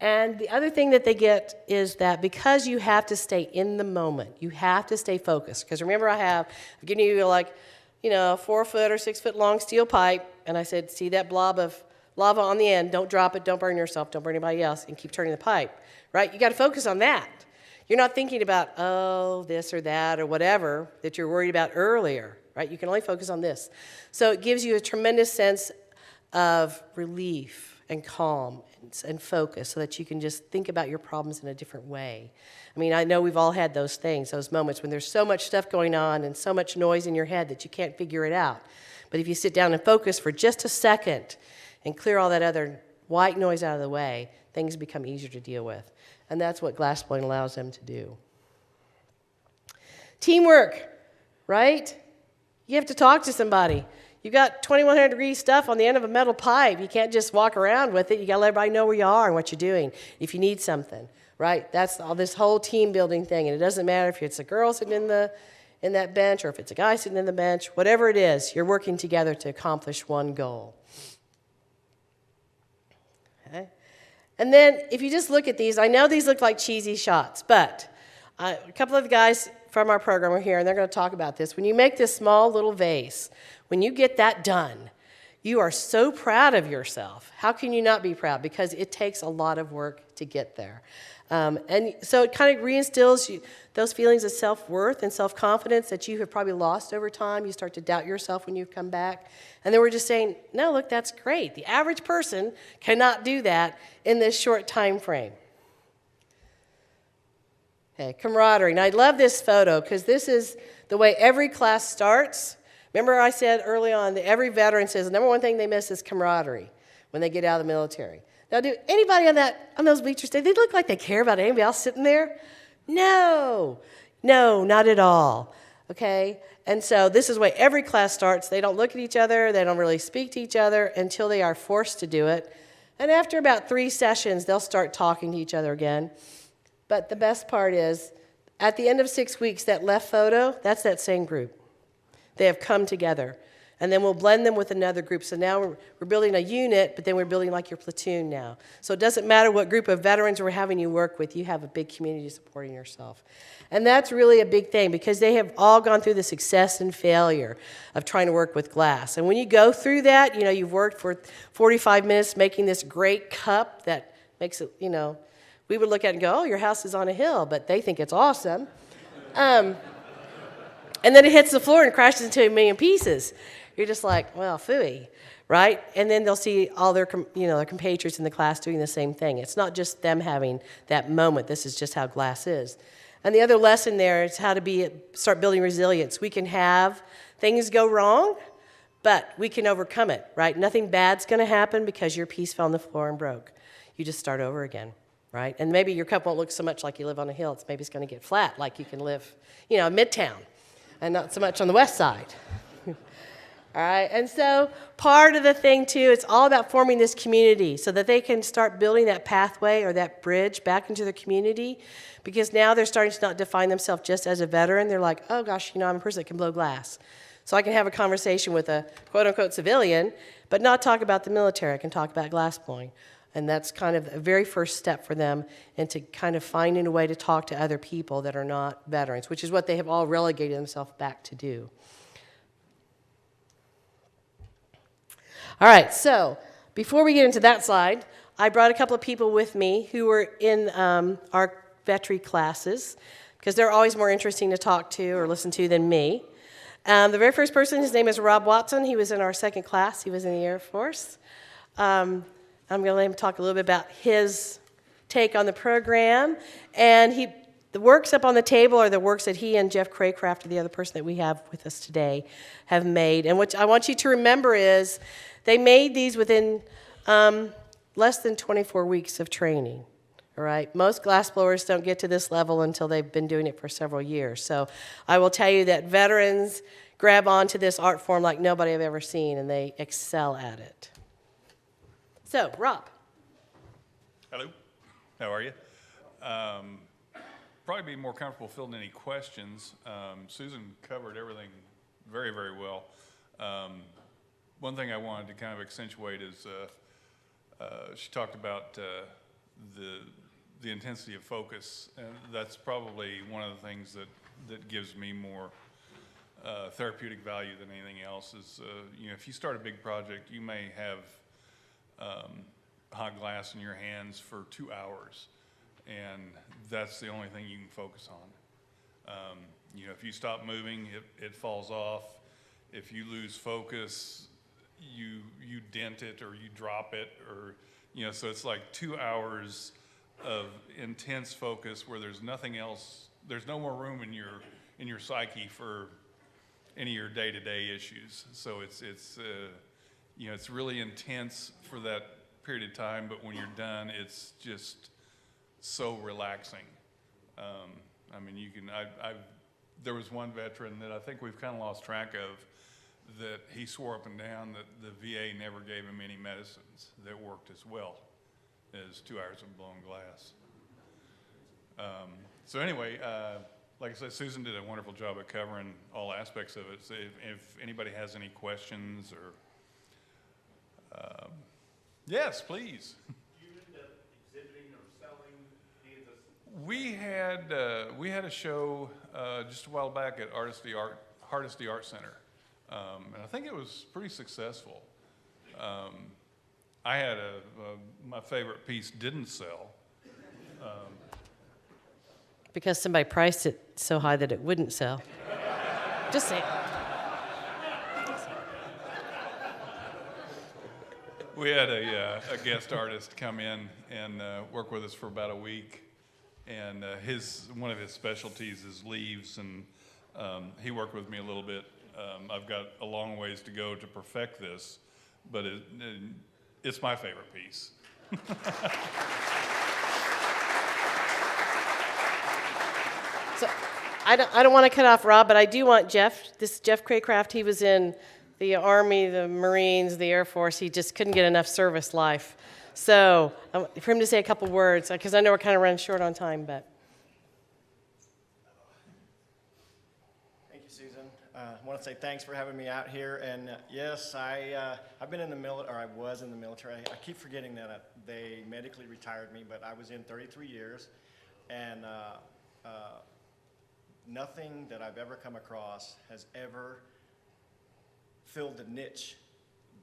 And the other thing that they get is that because you have to stay in the moment, you have to stay focused. Because remember, I've given you a 4 foot or 6 foot long steel pipe, and I said, see that blob of lava on the end, don't drop it, don't burn yourself, don't burn anybody else, and keep turning the pipe, right? You got to focus on that. You're not thinking about, this or that or whatever that you're worried about earlier, right? You can only focus on this. So it gives you a tremendous sense of relief and calm and focus so that you can just think about your problems in a different way. I know we've all had those things, those moments when there's so much stuff going on and so much noise in your head that you can't figure it out. But if you sit down and focus for just a second and clear all that other white noise out of the way, things become easier to deal with. And that's what glassblowing allows them to do. Teamwork, right? You have to talk to somebody. You've got 2,100 degree stuff on the end of a metal pipe. You can't just walk around with it. You got to let everybody know where you are and what you're doing if you need something, right? That's all this whole team building thing. And it doesn't matter if it's a girl sitting in that bench or if it's a guy sitting in the bench. Whatever it is, you're working together to accomplish one goal. And then if you just look at these, I know these look like cheesy shots, but a couple of the guys from our program are here, and they're going to talk about this. When you make this small little vase, when you get that done, you are so proud of yourself. How can you not be proud? Because it takes a lot of work to get there. And so it kind of reinstills those feelings of self-worth and self-confidence that you have probably lost over time. You start to doubt yourself when you come back. And then we're just saying, no, look, that's great. The average person cannot do that in this short time frame. Okay, camaraderie. And I love this photo because this is the way every class starts. Remember I said early on that every veteran says the number one thing they miss is camaraderie when they get out of the military. Now, do anybody on those bleachers, they look like they care about anybody else sitting there? No, not at all, okay? And so this is the way every class starts. They don't look at each other. They don't really speak to each other until they are forced to do it. And after about 3 sessions, they'll start talking to each other again. But the best part is, at the end of 6 weeks, that left photo, that's that same group. They have come together. And then we'll blend them with another group. So now we're building a unit, but then we're building like your platoon now. So it doesn't matter what group of veterans we're having you work with, you have a big community supporting yourself. And that's really a big thing because they have all gone through the success and failure of trying to work with glass. And when you go through that, you've worked for 45 minutes making this great cup that makes it, we would look at it and go, oh, your house is on a hill, but they think it's awesome. And then it hits the floor and crashes into a million pieces. You're just like, well, phooey, right? And then they'll see all their compatriots in the class doing the same thing. It's not just them having that moment. This is just how glass is. And the other lesson there is how to start building resilience. We can have things go wrong, but we can overcome it, right? Nothing bad's going to happen because your piece fell on the floor and broke. You just start over again, right? And maybe your cup won't look so much like you live on a hill. Maybe it's going to get flat, like you can live, midtown, and not so much on the west side. All right, and so part of the thing, too, it's all about forming this community so that they can start building that pathway or that bridge back into their community because now they're starting to not define themselves just as a veteran. They're like, oh, gosh, I'm a person that can blow glass. So I can have a conversation with a quote-unquote civilian, but not talk about the military. I can talk about glass blowing. And that's kind of a very first step for them into kind of finding a way to talk to other people that are not veterans, which is what they have all relegated themselves back to do. All right, so before we get into that slide, I brought a couple of people with me who were in our veterinary classes because they're always more interesting to talk to or listen to than me. The very first person, his name is Rob Watson. He was in our second class. He was in the Air Force. I'm going to let him talk a little bit about his take on the program. And the works up on the table are the works that he and Jeff Craycraft, the other person that we have with us today, have made. And what I want you to remember is they made these within less than 24 weeks of training. All right? Most glassblowers don't get to this level until they've been doing it for several years. So I will tell you that veterans grab onto this art form like nobody I've ever seen, and they excel at it. So, Rob. Hello. How are you? Probably be more comfortable filling any questions. Susan covered everything very, very well. One thing I wanted to kind of accentuate is she talked about the intensity of focus, and that's probably one of the things that gives me more therapeutic value than anything else. Is if you start a big project, you may have hot glass in your hands for 2 hours, and that's the only thing you can focus on. If you stop moving, it falls off. If you lose focus, you dent it or you drop it, or so it's like 2 hours of intense focus where there's nothing else. There's no more room in your psyche for any of your day-to-day issues. So it's really intense for that period of time, but when you're done, it's just so relaxing. There was one veteran that I think we've kind of lost track of, that he swore up and down that the VA never gave him any medicines that worked as well as 2 hours of blown glass. So anyway, like I said, Susan did a wonderful job at covering all aspects of it. So if anybody has any questions or... yes, please. Do you end up We had a show just a while back at Hardesty Art Center, and I think it was pretty successful. I had my favorite piece didn't sell. Because somebody priced it so high that it wouldn't sell. Just saying. We had a guest artist come in and work with us for about a week, and one of his specialties is leaves, and he worked with me a little bit. I've got a long ways to go to perfect this, but it's my favorite piece. So I don't want to cut off Rob, but I do want Jeff. This is Jeff Craycraft. He was in the Army, the Marines, the Air Force. He just couldn't get enough service life. So for him to say a couple words, because I know we're kind of running short on time, but. Thank you, Susan. I want to say thanks for having me out here. And yes, I've been in the military, or I was in the military. I keep forgetting that they medically retired me, but I was in 33 years. And nothing that I've ever come across has ever filled the niche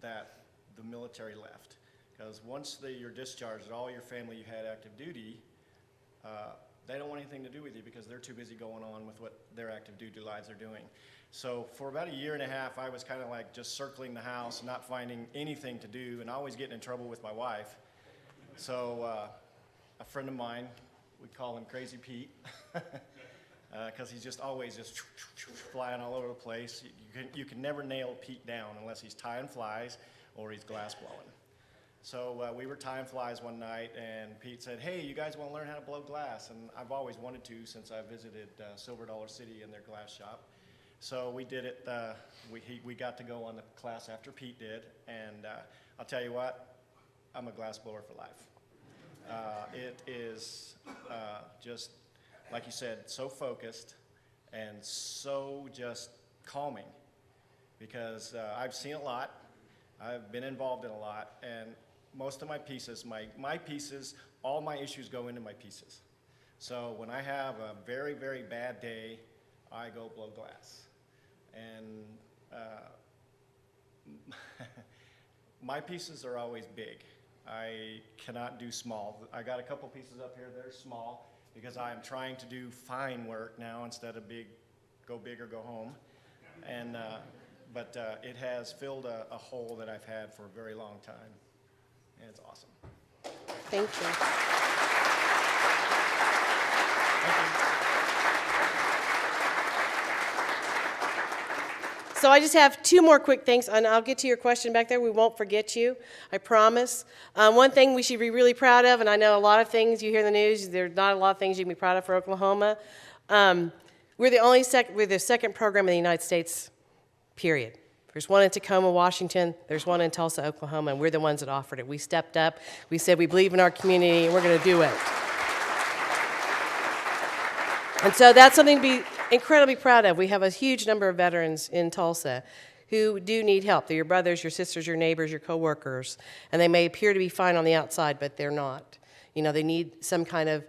that the military left. Because once you're discharged, all your family you had active duty, they don't want anything to do with you because they're too busy going on with what their active duty lives are doing. So for about a year and a half, I was kind of like just circling the house, not finding anything to do, and always getting in trouble with my wife. So a friend of mine, we call him Crazy Pete, because he's just always just flying all over the place. You can never nail Pete down unless he's tying flies or he's glass blowing. So we were tying flies one night, and Pete said, "Hey, you guys want to learn how to blow glass?" And I've always wanted to since I visited Silver Dollar City in their glass shop. So we did it. We got to go on the class after Pete did, and I'll tell you what, I'm a glass blower for life. It is just, like you said, so focused and so just calming, because I've seen a lot, I've been involved in a lot, and most of my pieces, my pieces, all my issues go into my pieces. So when I have a very, very bad day, I go blow glass. And my pieces are always big. I cannot do small. I got a couple pieces up here that are small because I am trying to do fine work now instead of big, go big or go home. And, but it has filled a hole that I've had for a very long time. And it's awesome. Thank you. Thank you. So I just have two more quick things, and I'll get to your question back there. We won't forget you, I promise. One thing we should be really proud of, and I know a lot of things you hear in the news, there's not a lot of things you can be proud of for Oklahoma. We're the second program in the United States, period. There's one in Tacoma, Washington. There's one in Tulsa, Oklahoma, and we're the ones that offered it. We stepped up. We said we believe in our community, and we're going to do it. And so that's something to be incredibly proud of. We have a huge number of veterans in Tulsa who do need help. They're your brothers, your sisters, your neighbors, your coworkers, and they may appear to be fine on the outside, but they're not. You know, they need some kind of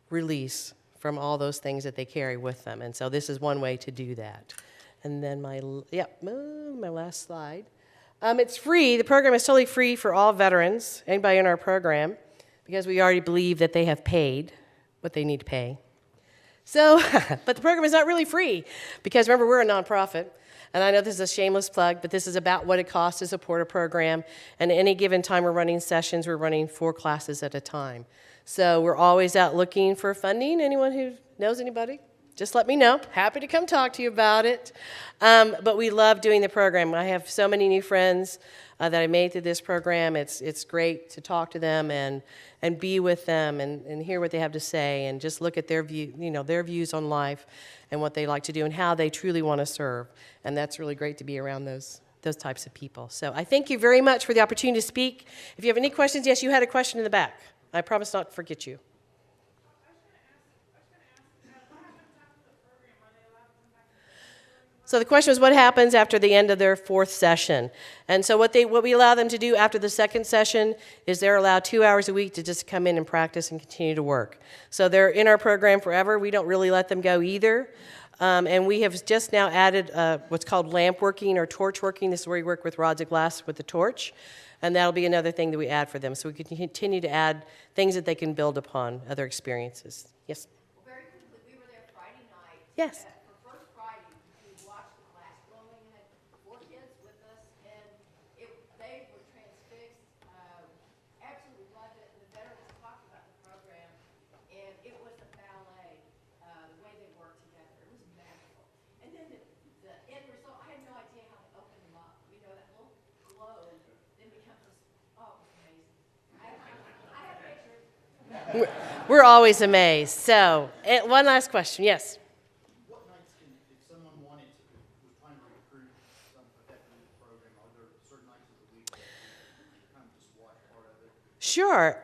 release from all those things that they carry with them, and so this is one way to do that. And then my last slide. It's free. The program is totally free for all veterans, anybody in our program, because we already believe that they have paid what they need to pay. So, but the program is not really free, because remember, we're a nonprofit, and I know this is a shameless plug, but this is about what it costs to support a program, and at any given time we're running sessions, we're running 4 classes at a time. So we're always out looking for funding. Anyone who knows anybody, just let me know. Happy to come talk to you about it. But we love doing the program. I have so many new friends that I made through this program. It's great to talk to them and be with them and hear what they have to say and just look at their view, their views on life and what they like to do and how they truly want to serve. And that's really great to be around those types of people. So I thank you very much for the opportunity to speak. If you have any questions, yes, you had a question in the back. I promise not to forget you. So the question was, what happens after the end of their 4th session? And so what we allow them to do after the 2nd session is they're allowed 2 hours a week to just come in and practice and continue to work. So they're in our program forever. We don't really let them go either. And we have just now added what's called lamp working or torch working. This is where we work with rods of glass with the torch. And that'll be another thing that we add for them. So we can continue to add things that they can build upon, other experiences. Yes? Well, very quickly, we were there Friday night. Yes. For First Friday, we watched the class flowing, and had 4 kids with us, and they were transfixed. Absolutely loved it. And the veterans talked about the program, and it was a ballet, the way they worked together. It was magical. And then the end result, I had no idea how to open them up. You know, that little glow then becomes this, oh, it was amazing. I have pictures. We're always amazed. So, one last question. Yes? What nights if someone was trying to recruit some effective program, are there certain nights of the week that you kind of just watch part of it? Sure.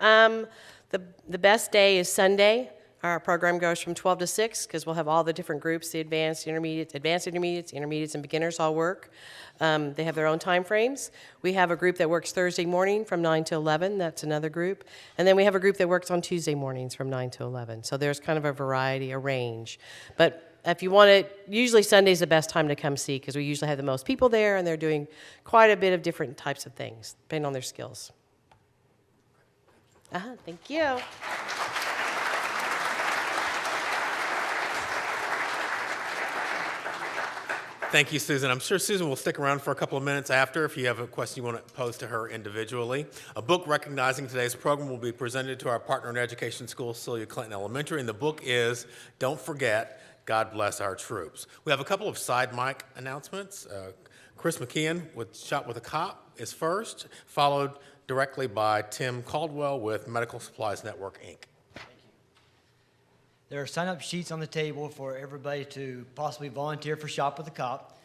The best day is Sunday. Our program goes from 12 to 6 because we'll have all the different groups, the advanced intermediates, and beginners all work. They have their own time frames. We have a group that works Thursday morning from 9 to 11. That's another group. And then we have a group that works on Tuesday mornings from 9 to 11. So there's kind of a variety, a range. But if you want to, usually Sunday's the best time to come see because we usually have the most people there and they're doing quite a bit of different types of things, depending on their skills. Thank you. Thank you, Susan. I'm sure Susan will stick around for a couple of minutes after if you have a question you want to pose to her individually. A book recognizing today's program will be presented to our partner in education school, Celia Clinton Elementary, and the book is Don't Forget, God Bless Our Troops. We have a couple of side mic announcements. Chris McKeon with Shop with a Cop is first, followed directly by Tim Caldwell with Medical Supplies Network, Inc. There are sign-up sheets on the table for everybody to possibly volunteer for Shop with a Cop.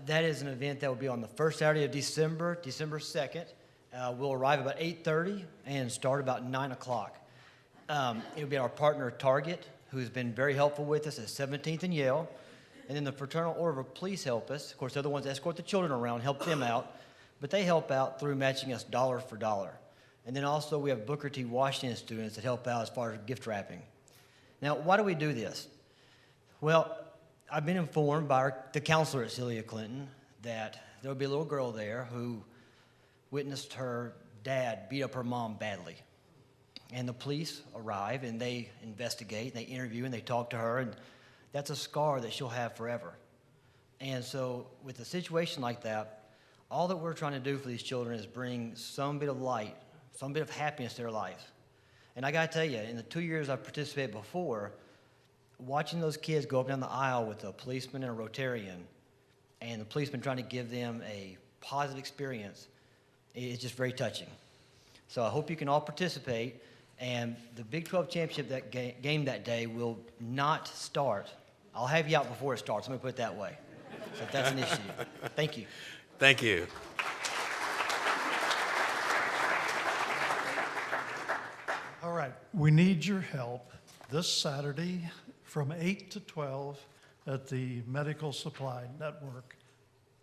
That is an event that will be on the first Saturday of December, December 2nd. We'll arrive about 8:30 and start about 9 o'clock. It'll be our partner Target, who's been very helpful with us at 17th and Yale. And then the Fraternal Order of Police help us. Of course, they're the ones that escort the children around, help them out. But they help out through matching us dollar for dollar. And then also we have Booker T. Washington students that help out as far as gift wrapping. Now, why do we do this? Well, I've been informed by the counselor at Celia Clinton that there will be a little girl there who witnessed her dad beat up her mom badly. And the police arrive and they investigate, and they interview, and they talk to her, and that's a scar that she'll have forever. And so with a situation like that, all that we're trying to do for these children is bring some bit of light, some bit of happiness to their life. And I got to tell you, in the 2 years I've participated before, watching those kids go up and down the aisle with a policeman and a Rotarian, and the policeman trying to give them a positive experience, it's just very touching. So I hope you can all participate. And the Big 12 Championship game that day will not start. I'll have you out before it starts. Let me put it that way. So that's an issue. Thank you. Thank you. All right, we need your help this Saturday from 8 to 12 at the Medical Supply Network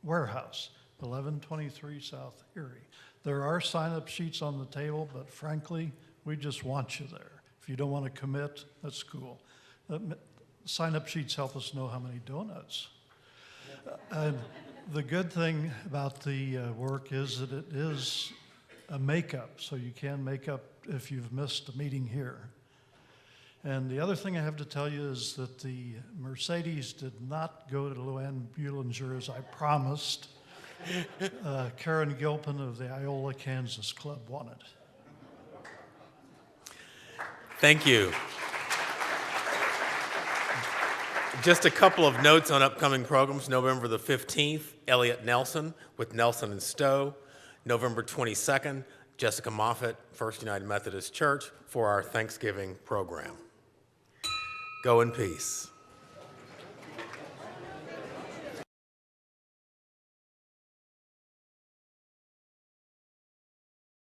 warehouse, 1123 South Erie. There are sign-up sheets on the table, but frankly, we just want you there. If you don't want to commit, that's cool. Sign-up sheets help us know how many donuts. And the good thing about the work is that it is a makeup, so you can make up if you've missed a meeting here. And the other thing I have to tell you is that the Mercedes did not go to Luann Buehlinger as I promised. Karen Gilpin of the Iola, Kansas Club won it. Thank you. Just a couple of notes on upcoming programs. November the 15th, Elliot Nelson with Nelson and Stowe. November 22nd, Jessica Moffitt, First United Methodist Church for our Thanksgiving program. Go in peace.